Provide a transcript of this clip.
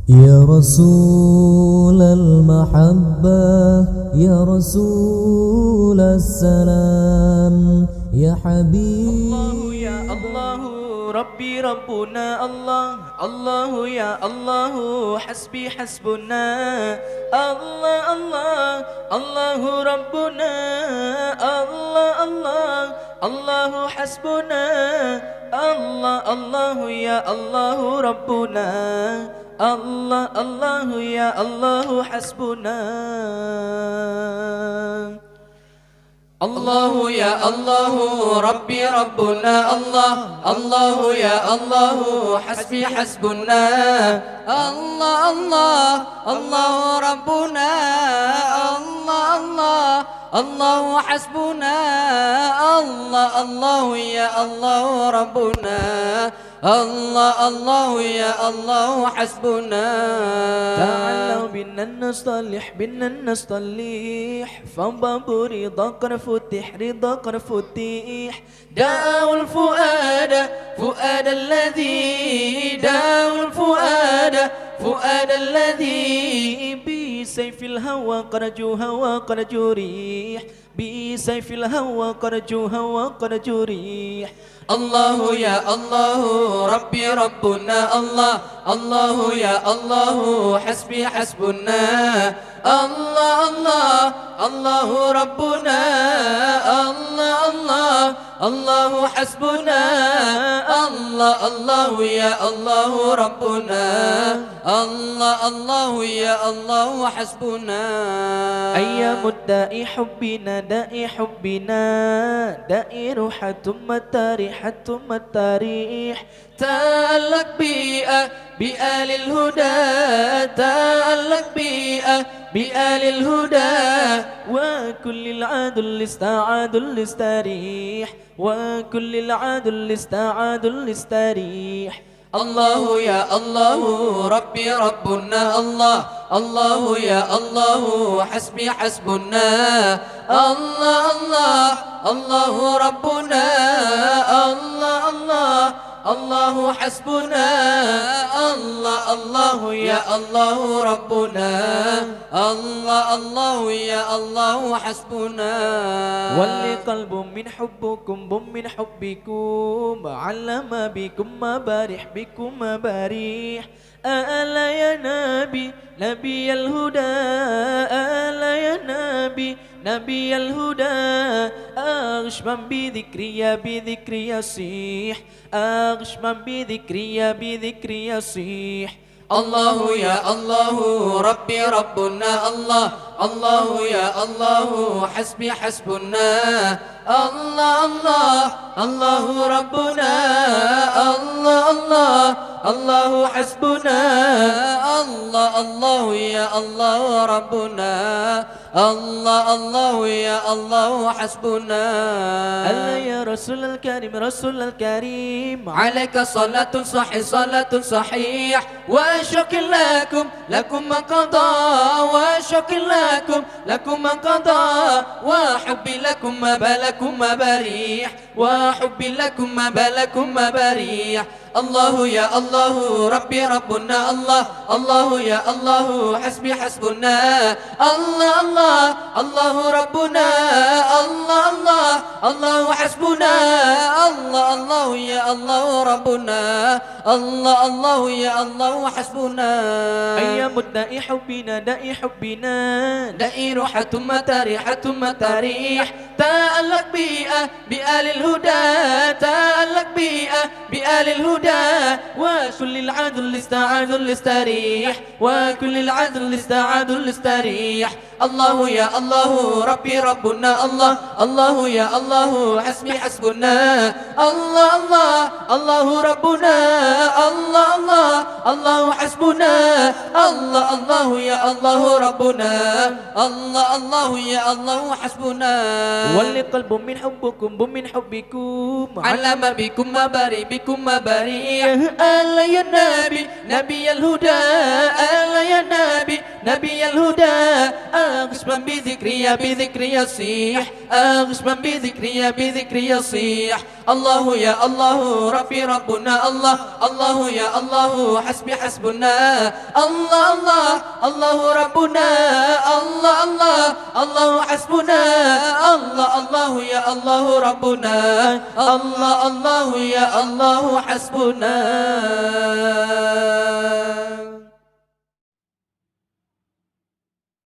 يا رسول المحبة يا رسول السلام يا حبيب الله يا الله ربي ربنا الله الله يا الله حسبي حسبنا الله الله الله ربنا الله الله الله حسبنا الله الله يا الله ربنا الله الله يا الله حسبنا الله يا الله ربي ربنا الله الله يا الله حسبي حسبنا الله الله الله ربنا الله الله الله حسبنا الله الله يا الله ربنا الله الله يا الله حسبنا تعالوا بنا نصلح فباب رضاك نفتح رضاك نفتح داو الفؤاد فؤاد الذي داو الفؤاد فؤاد الذي بسيف الهوى قرجو هوى قرجو ريح بسيف الهوى قرجو هوى قرجو ريح الله يا الله ربي ربنا الله الله يا الله حسبي حسبنا الله الله الله ربنا الله الله الله حسبنا الله الله يا الله ربنا الله الله يا الله حسبنا أيام الداء حبنا داء حبنا داء روحة ثم التاريح ثم التاريح تألق بآل الهدى تألق بآل الهدى وكل العاد اللي استعاد اللي استريح وكل العاد اللي استعاد اللي استريح الله يا الله ربي ربنا الله الله يا الله حسبي حسبنا الله الله الله ربنا الله الله الله حسبنا الله الله يا الله ربنا الله الله يا الله حسبنا واللي قلب من حبكم بم من حبكم علم بكم مبارح بكم مباريح ألا يا نبي نبي الهدى ألا يا نبي نبي الهدى أغشما بذكري بذكري يصيح أغشما بذكري بذكري يصيح الله يا الله ربي ربنا الله الله يا الله حسبي حسبنا الله الله الله ربنا الله الله الله حسبنا الله الله يا الله ربنا الله الله يا الله حسبنا الله يا رسول الكريم رسول الكريم عليك صلاة صحيح صلاة صحيح وشكر لكم من قضى وشكر لكم من قضى وحبي لكم ما بالكم ما بريح وحبي لكم ما بالكم ما بريح الله يا الله ربي ربنا الله الله يا الله حسبي حسبنا الله الله الله ربنا الله الله الله حسبنا الله الله يا الله ربنا الله الله يا الله حسبنا أيام الداء حبنا داء حبنا داء روحة متاريح متاريح تألق بآل الهدى تألق بآل الهدى وكل العدل اللي استعاد اللي استريح وكل العدل اللي استعاد اللي استريح الله يا الله ربي ربنا الله الله يا الله حسبي حسبنا الله الله الله ربنا الله الله الله حسبنا الله الله يا الله ربنا الله الله يا الله حسبنا واللي قلب من حبكم بم من حبكم علم بكم مباري بكم مباري ألا يا نبي نبي الهدى ألا يا نبي نبي الهدى أغصبا بذكري بذكري يصيح أغصبا بذكري بذكري يصيح الله يا الله ربي ربنا الله الله يا الله حسبي حسبنا الله الله الله ربنا الله الله الله حسبنا الله الله يا الله ربنا الله الله يا الله حسبنا